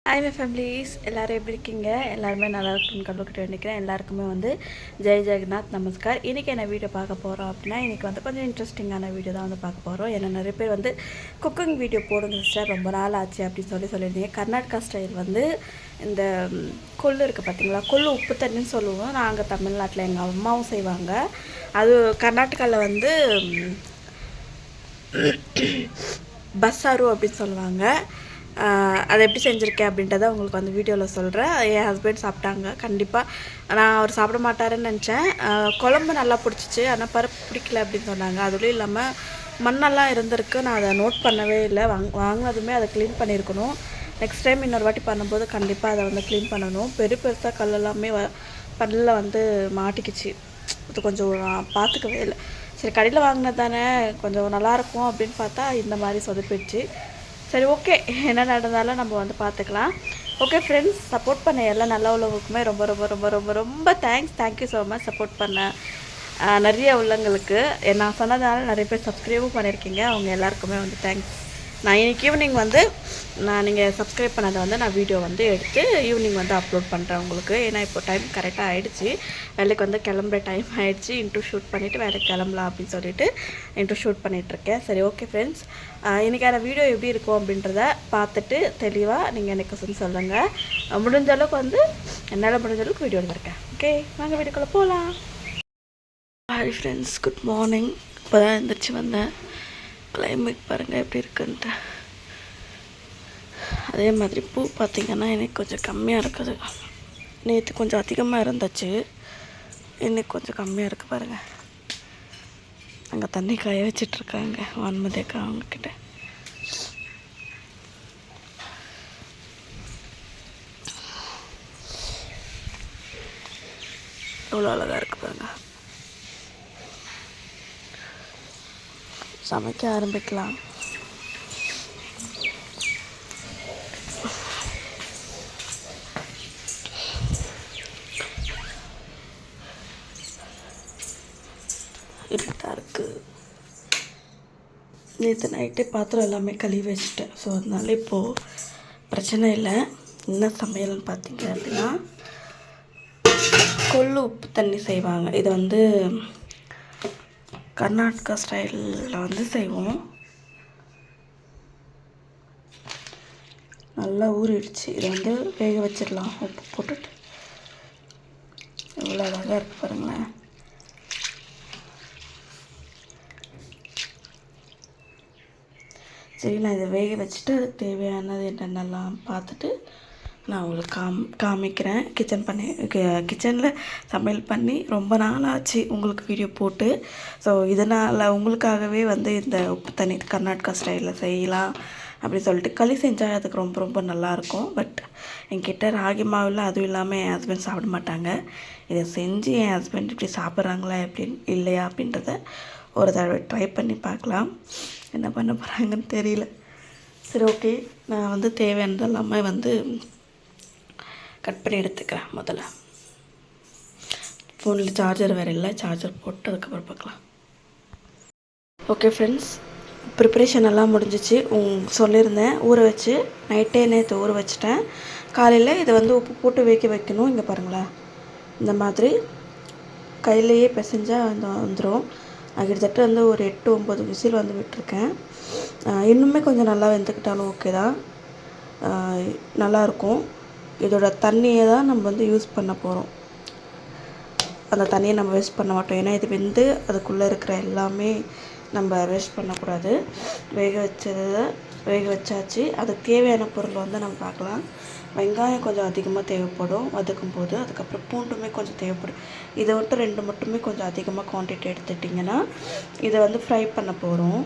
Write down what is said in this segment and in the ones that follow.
Hi my families, எல்லோரும் எப்படி இருக்கீங்க? எல்லாருமே நல்லா இருக்குன்னு கண்டுக்கிட்டு வேண்டிக்கிறேன். எல்லாருக்குமே ஜெய் ஜெகநாத் நமஸ்கார். இன்றைக்கி என்ன வீடியோ பார்க்க போகிறோம் அப்படின்னா, இன்றைக்கி கொஞ்சம் இன்ட்ரெஸ்டிங்கான வீடியோ தான் பார்க்க போகிறோம். ஏன்னா நிறைய பேர் குக்கிங் வீடியோ போடுங்க சிஸ்டர், ரொம்ப நாள் ஆச்சு அப்படின்னு சொல்லியிருந்தீங்க. கர்நாடகா ஸ்டைல் இந்த கொள்ளு இருக்குது பார்த்தீங்களா, கொள்ளு உப்பு தண்ணின்னு சொல்லுவோம். நாங்கள் தமிழ்நாட்டில் எங்கள் அம்மாவும் செய்வாங்க. அது கர்நாடகாவில் பஸ்ஸாரு அப்படின்னு சொல்லுவாங்க. அதை எப்படி செஞ்சுருக்கேன் அப்படின்றத உங்களுக்கு வீடியோவில் சொல்கிறேன். என் ஹஸ்பண்ட் சாப்பிட்டாங்க. கண்டிப்பாக நான் அவர் சாப்பிட மாட்டாருன்னு நினச்சேன். குழம்பு நல்லா பிடிச்சிச்சு, ஆனால் பருப்பு பிடிக்கல அப்படின்னு சொன்னாங்க. அதுலேயும் இல்லாமல் மண்ணெல்லாம் இருந்திருக்கு. நான் அதை நோட் பண்ணவே இல்லை. வாங்கினதுமே அதை க்ளீன் பண்ணியிருக்கணும். நெக்ஸ்ட் டைம் இன்னொரு வாட்டி பண்ணும்போது கண்டிப்பாக அதை க்ளீன் பண்ணணும். பெருசாக கல்லெல்லாமே பல்லில் மாட்டிக்கிச்சு. அது கொஞ்சம் பார்த்துக்கவே இல்லை. சரி, கடையில் வாங்கினது தானே கொஞ்சம் நல்லாயிருக்கும் அப்படின்னு பார்த்தா இந்த மாதிரி சொதப்பிடுச்சு. சரி, ஓகே, என்ன நடந்தாலும் நம்ம பார்த்துக்கலாம். ஓகே ஃப்ரெண்ட்ஸ், சப்போர்ட் பண்ண எல்லாம் நல்ல உள்ளவங்களுக்குமே ரொம்ப ரொம்ப ரொம்ப ரொம்ப ரொம்ப தேங்க்யூ ஸோ மச். சப்போர்ட் பண்ண நிறைய உள்ளவங்களுக்கு நான் சொன்னதால நிறைய பேர் சப்ஸ்கிரைபும் பண்ணியிருக்கீங்க. அவங்க எல்லாருக்குமே தேங்க்ஸ். நான் இன்றைக்கி ஈவினிங் நீங்கள் சப்ஸ்கிரைப் பண்ணதை நான் வீடியோ எடுத்து ஈவினிங் அப்லோட் பண்ணுறேன் உங்களுக்கு. ஏன்னா இப்போ டைம் கரெக்டாக ஆகிடுச்சு. வேலைக்கு கிளம்புற டைம் ஆகிடுச்சு. இன்ட்ரோ ஷூட் பண்ணிவிட்டு வேலைக்கு கிளம்பலாம் அப்படின்னு சொல்லிட்டு இன்ட்ரோ ஷூட் பண்ணிகிட்ருக்கேன். சரி, ஓகே ஃப்ரெண்ட்ஸ், இன்றைக்கான வீடியோ எப்படி இருக்கும் அப்படின்றத பார்த்துட்டு தெளிவாக நீங்கள் எனக்கு சொல்லுங்கள். முடிஞ்ச அளவுக்கு என்னால் முடிஞ்ச அளவுக்கு வீடியோ எடுத்துருக்கேன். ஓகே, வாங்க வீடியோக்குள்ளே போகலாம். Hi friends, good morning. இப்போ தான் எழுந்திரிச்சு வந்தேன். கிளைமேட் பாருங்கள் எப்படி இருக்குன்ட்டு. அதே மாதிரி பூ பார்த்திங்கன்னா எனக்கு கொஞ்சம் கம்மியாக இருக்குது. நேற்று கொஞ்சம் அதிகமாக இருந்துச்சு, இன்னைக்கு கொஞ்சம் கம்மியாக இருக்குது பாருங்கள். அங்கே தண்ணி காய வச்சிட்ருக்காங்க வான்மதியக்கா அவங்கக்கிட்ட. எவ்வளோ அழகாக இருக்குது பாருங்கள். சமைக்க ஆரம்பிக்கலாம். இருட்டாக இருக்குது. நேற்று நைட்டே பாத்திரம் எல்லாமே கழுவி வச்சுட்டேன். ஸோ அதனால இப்போது பிரச்சனை இல்லை. என்ன சமையல்னு பார்த்தீங்க அப்படின்னா, கொள்ளு உப்பு தண்ணி செய்வாங்க. இது கர்நாடகா ஸ்டைலில் செய்வோம். நல்லா ஊறிடுச்சு. இதை வேக வச்சிடலாம் உப்பு போட்டுட்டு. எவ்வளோ அழகாக இருக்குது பாருங்களேன். சரி, நான் இதை வேக வச்சுட்டு அதுக்கு தேவையானது என்னென்னலாம் பார்த்துட்டு நான் உங்களுக்கு காமிக்கிறேன். கிச்சனில் சமையல் பண்ணி ரொம்ப நாள் ஆச்சு உங்களுக்கு வீடியோ போட்டு. ஸோ இதனால் உங்களுக்காகவே இந்த உப்பு தண்ணி கர்நாடகா ஸ்டைலில் செய்யலாம் அப்படின்னு சொல்லிட்டு களி செஞ்சால் அதுக்கு ரொம்ப ரொம்ப நல்லாயிருக்கும். பட் என்கிட்ட ராகி மாவில் அதுவும் இல்லாமல் என் ஹஸ்பண்ட் சாப்பிட மாட்டாங்க. இதை செஞ்சு என் ஹஸ்பண்ட் இப்படி சாப்பிட்றாங்களா எப்படின்னு இல்லையா அப்படின்றத ஒரு தடவை ட்ரை பண்ணி பார்க்கலாம். என்ன பண்ண போகிறாங்கன்னு தெரியல. சரி, ஓகே, நான் தேவையானது எல்லாமே கட் பண்ணி எடுத்துக்கிறேன். முதல்ல ஃபோனில் சார்ஜர் வேறு இல்லை, சார்ஜர் போட்டு அதுக்கப்புறம் பார்க்கலாம். ஓகே ஃப்ரெண்ட்ஸ், ப்ரிப்ரேஷன் எல்லாம் முடிஞ்சிச்சு. சொல்லியிருந்தேன் ஊற வச்சு நைட்டே நேற்று ஊற வச்சுட்டேன். காலையில் இதை உப்பு போட்டு வேக வைக்கணும். இங்கே பாருங்களேன், இந்த மாதிரி கையிலையே பிசைஞ்சால் வந்துடும். நான் கிட்டத்தட்ட ஒரு 8-9 விசில் விட்டுருக்கேன். இன்னுமே கொஞ்சம் நல்லா வெந்துக்கிட்டாலும் ஓகே தான், நல்லாயிருக்கும். இதோட தண்ணியை தான் நம்ம யூஸ் பண்ண போகிறோம். அந்த தண்ணியை நம்ம வேஸ்ட் பண்ண மாட்டோம். ஏன்னா இது அதுக்குள்ளே இருக்கிற எல்லாமே நம்ம வேஸ்ட் பண்ணக்கூடாது. வேக வச்சாச்சு. அதுக்கு தேவையான பொருள் நம்ம பார்க்கலாம். வெங்காயம் கொஞ்சம் அதிகமாக தேவைப்படும் வதக்கும் போது. அதுக்கப்புறம் பூண்டுமே கொஞ்சம் தேவைப்படும். இதை 2 மட்டுமே கொஞ்சம் அதிகமாக குவான்டிட்டி எடுத்துட்டிங்கன்னா இதை ஃப்ரை பண்ண போகிறோம்.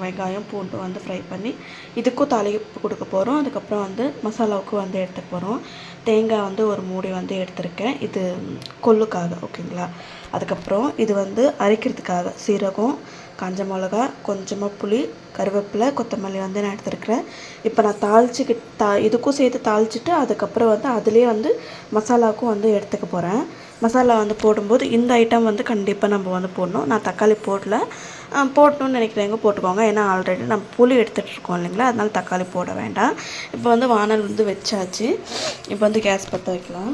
வெங்காயம் பூண்டு ஃப்ரை பண்ணி இதுக்கும் தாளிப்பு கொடுக்க போகிறோம். அதுக்கப்புறம் மசாலாவுக்கு எடுத்து போகிறோம். தேங்காய் ஒரு மூடி எடுத்திருக்கேன். இது கொள்ளுக்காக, ஓகேங்களா. அதுக்கப்புறம் இது அரைக்கிறதுக்காக சீரகம், காஞ்ச மிளகா, கொஞ்சமாக புளி, கருவேப்பிலை, கொத்தமல்லி நான் எடுத்துருக்கிறேன். இப்போ நான் இதுக்கும் சேர்த்து தாளிச்சிட்டு அதுக்கப்புறம் அதுலேயே மசாலாவுக்கும் எடுத்துக்க போகிறேன். மசாலா போடும்போது இந்த ஐட்டம் கண்டிப்பாக நம்ம போடணும். நான் தக்காளி போடல. போடணும்னு நினைக்கிறவங்க போட்டுக்கோங்க. ஏன்னா ஆல்ரெடி நம்ம புளி எடுத்துகிட்டு இருக்கோம் இல்லைங்களா, அதனால தக்காளி போட வேண்டாம். இப்போ வந்து வானல் வந்து வச்சாச்சு. இப்போ வந்து கேஸ் பற்ற வைக்கலாம்.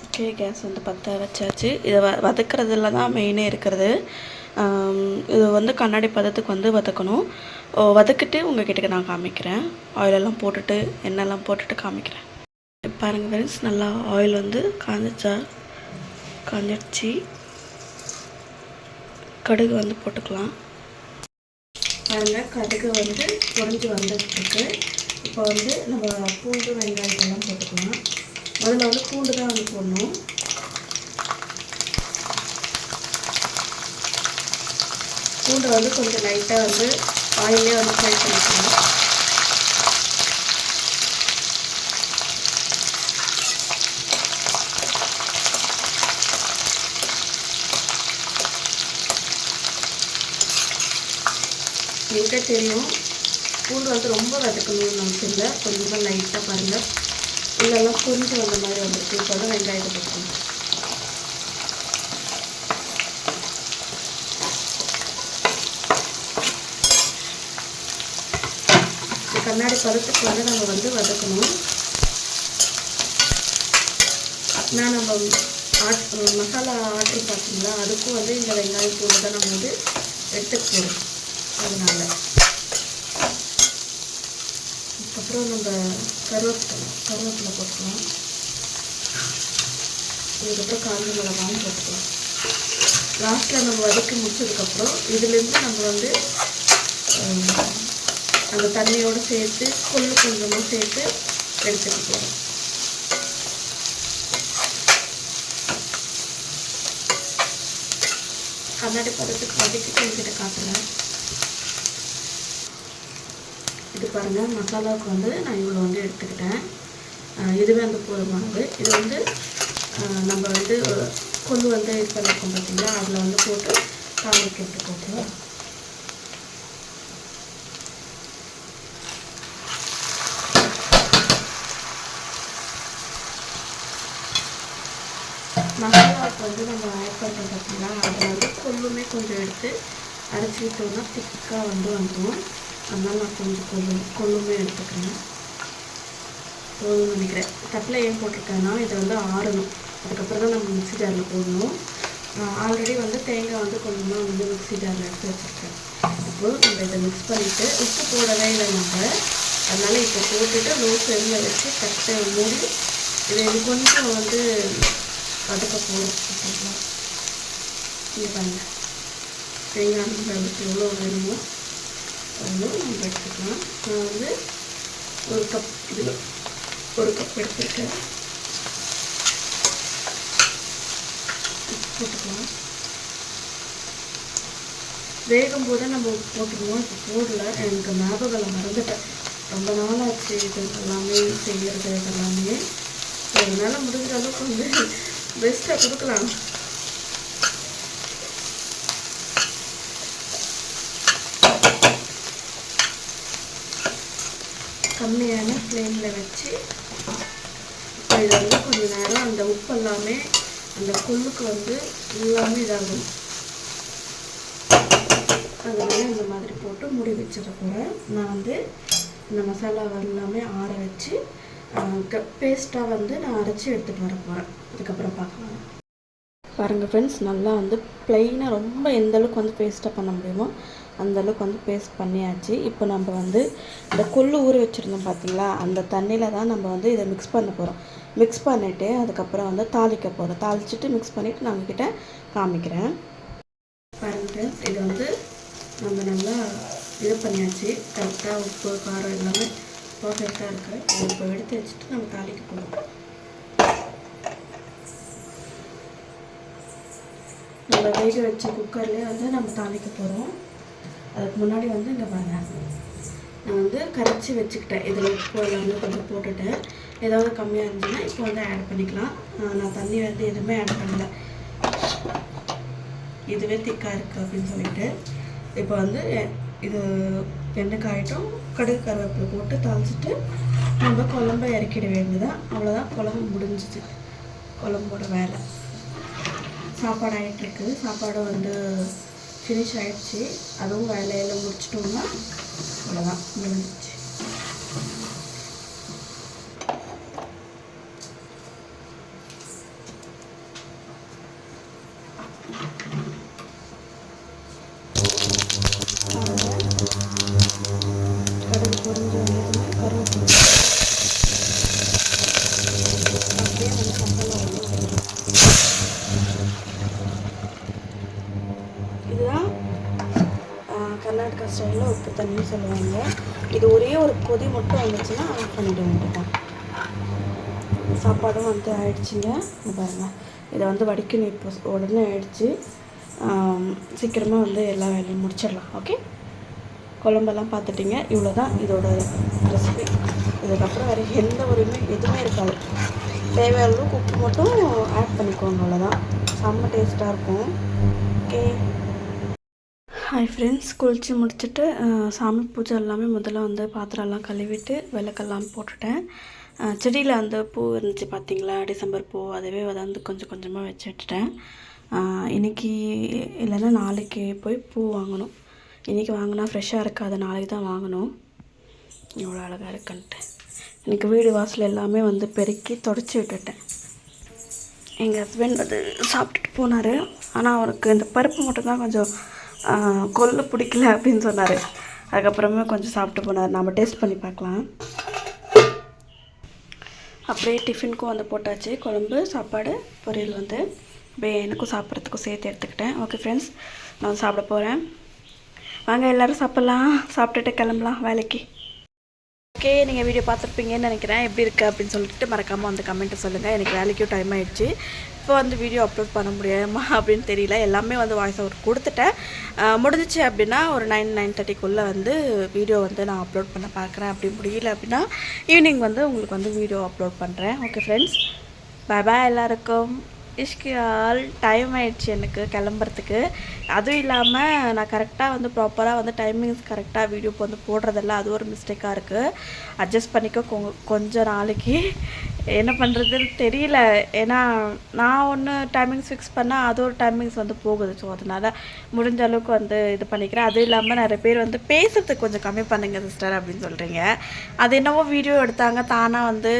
ஓகே, கேஸ் வந்து பற்ற வச்சாச்சு. இதை வதக்கிறதுல தான் மெயினே இருக்கிறது. இது வந்து கண்ணாடி பதத்துக்கு வந்து வதக்கணும். வதக்கிட்டு உங்கள்கிட்ட நான் காமிக்கிறேன். ஆயிலெல்லாம் போட்டுட்டு எண்ணெய்லாம் போட்டுட்டு காமிக்கிறேன். பாருங்கள் ஃப்ரெண்ட்ஸ், நல்லா ஆயில் வந்து காஞ்சிடுச்சு. கடுகு வந்து போட்டுக்கலாம். பாருங்கள், கடுகு வந்து பொரிஞ்சு வந்துட்டுருக்கு. இப்போ வந்து நம்ம பூண்டு வெங்காயத்தெல்லாம் போட்டுக்கலாம். முதல்ல வந்து பூண்டு தான் வந்து போடணும். பூண்டை வந்து கொஞ்சம் லைட்டாக வந்து ஆயிலே வந்து ஃப்ரை பண்ணிக்கலாம். எங்கே தெரியும், பூண்டு வந்து ரொம்ப வதக்கணும்னு நமக்கு இல்லை, கொஞ்சமாக லைட்டாக பாருங்கள், இல்லைல்லாம் புரிஞ்சு வந்த மாதிரி வந்துருக்கு. இப்போ வந்து வெங்காயத்தை போட்டுக்கணும். கண்ணாடி பதத்துக்கு வந்து நம்ம வந்து வதக்கணும். நான் நம்ம மசாலா ஆட்ரி பார்த்தீங்களா, அதுக்கும் வந்து இந்த வெங்காயம் பூண்டு தான் நம்ம வந்து எடுத்துக்க போகிறோம். அதனால் அதுக்கப்புறம் நம்ம கருவேப்பிலை போட்டுக்கலாம். இதுக்கப்புறம் காஞ்ச மிளகாயும் போட்டுக்கலாம். லாஸ்ட்டில் நம்ம வதக்கி முடிச்சதுக்கப்புறம் இதுலேருந்து நம்ம வந்து அந்த தண்ணியோடு சேர்த்து கொஞ்சமாக சேர்த்து எடுத்துக்க போகிறோம். கண்ணாடி பதத்துக்கு வதக்கிட்டு என்கிட்ட காட்டுறேன். இது பாருங்கள், மசாலாவுக்கு வந்து நான் இவ்வளோ வந்து எடுத்துக்கிட்டேன். இதுவே வந்து போதுமானது. இது வந்து நம்ம வந்து கொள்ளு வந்து இது பண்ணியிருக்கோம் பார்த்தீங்களா, அதில் வந்து போட்டு தாளிக்கிட்டு போட்டுருவோம். மசாலாவுக்கு வந்து நம்ம ஆட் பண்ணுறோம் பார்த்தீங்களா, அதில் வந்து கொள்ளுமே கொஞ்சம் எடுத்து அரைச்சிக்கிட்டோம்னா திக்காக வந்து வந்துடும். அதனால் நான் கொஞ்சம் கொள்ளுமே எடுத்துக்கிறேன். போதும்னு நினைக்கிறேன். தட்டில் ஏன் போட்டிருக்கேன்னா, இதை வந்து ஆறணும். அதுக்கப்புறம் தான் நம்ம மிக்ஸி ஜாரில் போடணும். ஆல்ரெடி வந்து தேங்காய் வந்து கொஞ்சமாக வந்து மிக்ஸி ஜாரில் எடுத்து வச்சுருக்கேன். இப்போது நம்ம இதை மிக்ஸ் பண்ணிவிட்டு உப்பு போடவே இல்லை நம்ம, அதனால் இப்போ போட்டுட்டு லோ ஃப்ளேமில் வச்சு தட்டை மூடி இதை கொஞ்சம் வந்து வதக்க போடும். ஓகேங்களா, இது பாருங்கள், தேங்காய் நம்மளுக்கு எவ்வளோ வேணுமோ அவ்வளோ நம்ம எடுத்துக்கலாம். நான் வந்து ஒரு கப் எடுத்துருக்கேன். போட்டுக்கலாம். வேகும் போது நம்ம போட்டுருவோம். இப்போ போடல, எனக்கு ஞாபகம் மறந்துட்டேன். ரொம்ப நாள் ஆச்சு இது எல்லாமே செய்கிறது இதெல்லாமே. அதனால் முடிஞ்ச அளவுக்கு வந்து பெஸ்ட்டாக கொடுக்கலாம். கம்மியான ஃப்ளேமில் வச்சு இதை வந்து கொஞ்சம் நேரம் அந்த உப்பு எல்லாமே அந்த கொள்ளுக்கு வந்து எல்லாமே இதாகும். அதனால் இந்த மாதிரி போட்டு மூடி வச்சிட போகிறேன். நான் வந்து இந்த மசாலா எல்லாமே ஆற வச்சு பேஸ்ட்டாக வந்து நான் அரைச்சி எடுத்துகிட்டு வர போகிறேன். அதுக்கப்புறம் பார்க்கலாம். பாருங்கள் ஃப்ரெண்ட்ஸ், நல்லா வந்து ப்ளைனாக ரொம்ப எந்தளவுக்கு வந்து பேஸ்ட்டாக பண்ண முடியுமோ அந்தளவுக்கு வந்து பேஸ்ட் பண்ணியாச்சு. இப்போ நம்ம வந்து இந்த கொள்ளு ஊற வச்சுருந்தோம் பார்த்தீங்களா, அந்த தண்ணியில் தான் நம்ம வந்து இதை மிக்ஸ் பண்ண போகிறோம். மிக்ஸ் பண்ணிவிட்டு அதுக்கப்புறம் வந்து தாளிக்க போகிறோம். தாளிச்சிட்டு மிக்ஸ் பண்ணிவிட்டு நான் உங்ககிட்ட காமிக்கிறேன். பாருங்கள், இது வந்து நம்ம நல்லா இது பண்ணியாச்சு. கரெக்டாக உப்பு காரம் எல்லாமே பர்ஃபெக்டாக இருக்குது. இதை இப்போ எடுத்து வச்சுட்டு நம்ம தாளிக்க போகிறோம். நம்ம வேக வச்ச குக்கர்லேயே வந்து நம்ம தாளிக்க போகிறோம். அதுக்கு முன்னாடி வந்து இங்கே பாருங்கள், நான் வந்து கரைச்சி வச்சுக்கிட்டேன். இதில் உப்பு எல்லாமே கொஞ்சம் போட்டுட்டேன். ஏதாவது கம்மியாக இருந்துச்சுன்னா இப்போ வந்து ஆட் பண்ணிக்கலாம். நான் தண்ணி வந்து எதுவுமே ஆட் பண்ணல, இதுவே திக்காக இருக்குது அப்படின்னு சொல்லிட்டு இப்போ வந்து இது எண்ணெய் காயட்டும், கடுகு கருவேப்பிலை போட்டு தாளிச்சிட்டு நம்ம குழம்ப இறக்கிட வேண்டியதான். அவ்வளோதான், குழம்பு முடிஞ்சிச்சு. குழம்போட வேலை சாப்பாடு ஆகிட்டுருக்கு. சாப்பாடு வந்து ஃபினிஷ் ஆகிடுச்சு. அதுவும் வேலையெல்லாம் முடிச்சிட்டோம்னா அவ்வளோதான், முடிஞ்சிச்சு. கடுகு பொரிஞ்சு வந்ததுமே கருவேப்பிலை அப்படியே வந்து மசாலா வந்து இதுதான் கர்நாடகா ஸ்டைலில் உப்பு தண்ணின்னு சொல்லுவாங்க. இது ஒரே ஒரு கொதி மட்டும் வந்துச்சுன்னா ஆஃப் பண்ணிட வேண்டியதான். சாப்பாடும் வந்து ஆயிடுச்சுங்க. பாருங்கள், இதை வந்து வடிக்கணும். இப்போ உடனே ஆயிடுச்சு. சீக்கிரமாக வந்து எல்லா வேலையும் முடிச்சிடலாம். ஓகே, குழம்பெல்லாம் பார்த்துட்டிங்க. இவ்வளோ தான் இதோட ரெசிபி. இதுக்கப்புறம் வேறு எந்த எதுவுமே இருக்காது. தேவையான அளவுக்கு உப்பு மட்டும் ஆட் பண்ணிக்கோங்க. அவ்வளோதான், செம்ம டேஸ்ட்டாக இருக்கும். Okay, hi friends. குளித்து முடிச்சுட்டு சாமி பூஜை எல்லாமே முதல்ல வந்து பாத்திரம்லாம் கழுவிட்டு விளக்கெல்லாம் போட்டுட்டேன். செடியில் வந்து பூ இருந்துச்சு பார்த்தீங்களா, டிசம்பர் பூ. அதுவே வந்து கொஞ்சம் கொஞ்சமாக வச்சு விட்டுட்டேன். இன்றைக்கி இல்லைன்னா நாளைக்கு போய் பூ வாங்கணும். இன்றைக்கி வாங்கினா ஃப்ரெஷ்ஷாக இருக்காது, நாளைக்கு தான் வாங்கணும். எவ்வளோ அழகாக இருக்குன்ட்டு இன்றைக்கி வீடு வாசல் எல்லாமே வந்து பெருக்கி தொடச்சி விட்டுட்டேன். எங்கள் ஹஸ்பண்ட் வந்து சாப்பிட்டுட்டு போனார். ஆனால் அவருக்கு இந்த பருப்பு மட்டும்தான் கொஞ்சம் கொள்ளு பிடிக்கல அப்படின்னு சொன்னார். அதுக்கப்புறமே கொஞ்சம் சாப்பிட்டு போனார். நம்ம டேஸ்ட் பண்ணி பார்க்கலாம். அப்படியே டிஃபினுக்கும் வந்து போட்டாச்சு. குழம்பு, சாப்பாடு, பொரியல் வந்து எனக்கும் சாப்பிட்றதுக்கும் சேர்த்து எடுத்துக்கிட்டேன். ஓகே ஃப்ரெண்ட்ஸ், நான் சாப்பிட போகிறேன். வாங்க எல்லோரும் சாப்பிட்லாம். சாப்பிட்டுட்டு கிளம்பலாம் வேலைக்கு. ஓகே, நீங்கள் வீடியோ பார்த்துருப்பீங்கன்னு நினைக்கிறேன். எப்படி இருக்குது அப்படின்னு சொல்லிட்டு மறக்காமல் வந்து கமெண்ட்டை சொல்லுங்கள். எனக்கு வேலைக்கும் டைம் ஆகிடுச்சு. இப்போ வந்து வீடியோ அப்லோட் பண்ண முடியாமா அப்படின்னு தெரியல. எல்லாமே வந்து வாய்ஸ் ஓவர் கொடுத்துட்டேன். முடிஞ்சிச்சு அப்படின்னா ஒரு 9-9:30க்குள்ளே வந்து வீடியோ வந்து நான் அப்லோட் பண்ண பார்க்குறேன். அப்படி முடியல அப்படின்னா ஈவினிங் வந்து உங்களுக்கு வந்து வீடியோ அப்லோட் பண்ணுறேன். ஓகே ஃப்ரெண்ட்ஸ், பாய் எல்லாருக்கும். இஷ்கியால் டைம் ஆகிடுச்சு எனக்கு கிளம்புறதுக்கு. அதுவும் இல்லாமல் நான் கரெக்டாக வந்து ப்ராப்பராக வந்து டைமிங்ஸ் கரெக்டாக வீடியோ வந்து போடுறதில்ல. அது ஒரு மிஸ்டேக்காக இருக்குது. அட்ஜஸ்ட் பண்ணிக்க கொஞ்சம் நாளைக்கு. என்ன பண்ணுறதுன்னு தெரியல. ஏன்னா நான் ஒன்று டைமிங்ஸ் ஃபிக்ஸ் பண்ணால் அது ஒரு டைமிங்ஸ் வந்து போகுது. ஸோ அதனால் முடிஞ்ச அளவுக்கு வந்து இது பண்ணிக்கிறேன். அதுவும் இல்லாமல் நிறைய பேர் வந்து பேசுகிறதுக்கு கொஞ்சம் கம்மி பண்ணுங்க சிஸ்டர் அப்படின்னு சொல்கிறீங்க. அது என்னவோ வீடியோ எடுத்தாங்க தானாக வந்து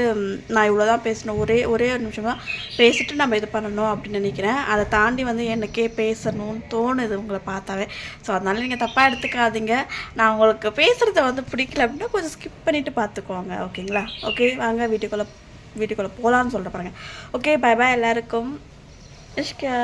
நான் இவ்வளோ தான் பேசணும், ஒரே ஒரு நிமிஷமாக பேசிட்டு நம்ம இது பண்ணணும் அப்படின்னு நினைக்கிறேன். அதை தாண்டி வந்து எனக்கே பேசணும்னு தோணுது உங்களை பார்த்தாவே. ஸோ அதனால் நீங்கள் தப்பாக எடுத்துக்காதீங்க. நான் உங்களுக்கு பேசுகிறத வந்து பிடிக்கல அப்படின்னா கொஞ்சம் ஸ்கிப் பண்ணிவிட்டு பார்த்துக்குவாங்க. ஓகேங்களா? ஓகே, வாங்க வீட்டுக்குள்ளே போகலான்னு சொல்கிற பாருங்க. ஓகே, பாய் எல்லாருக்கும். இஷ்கா.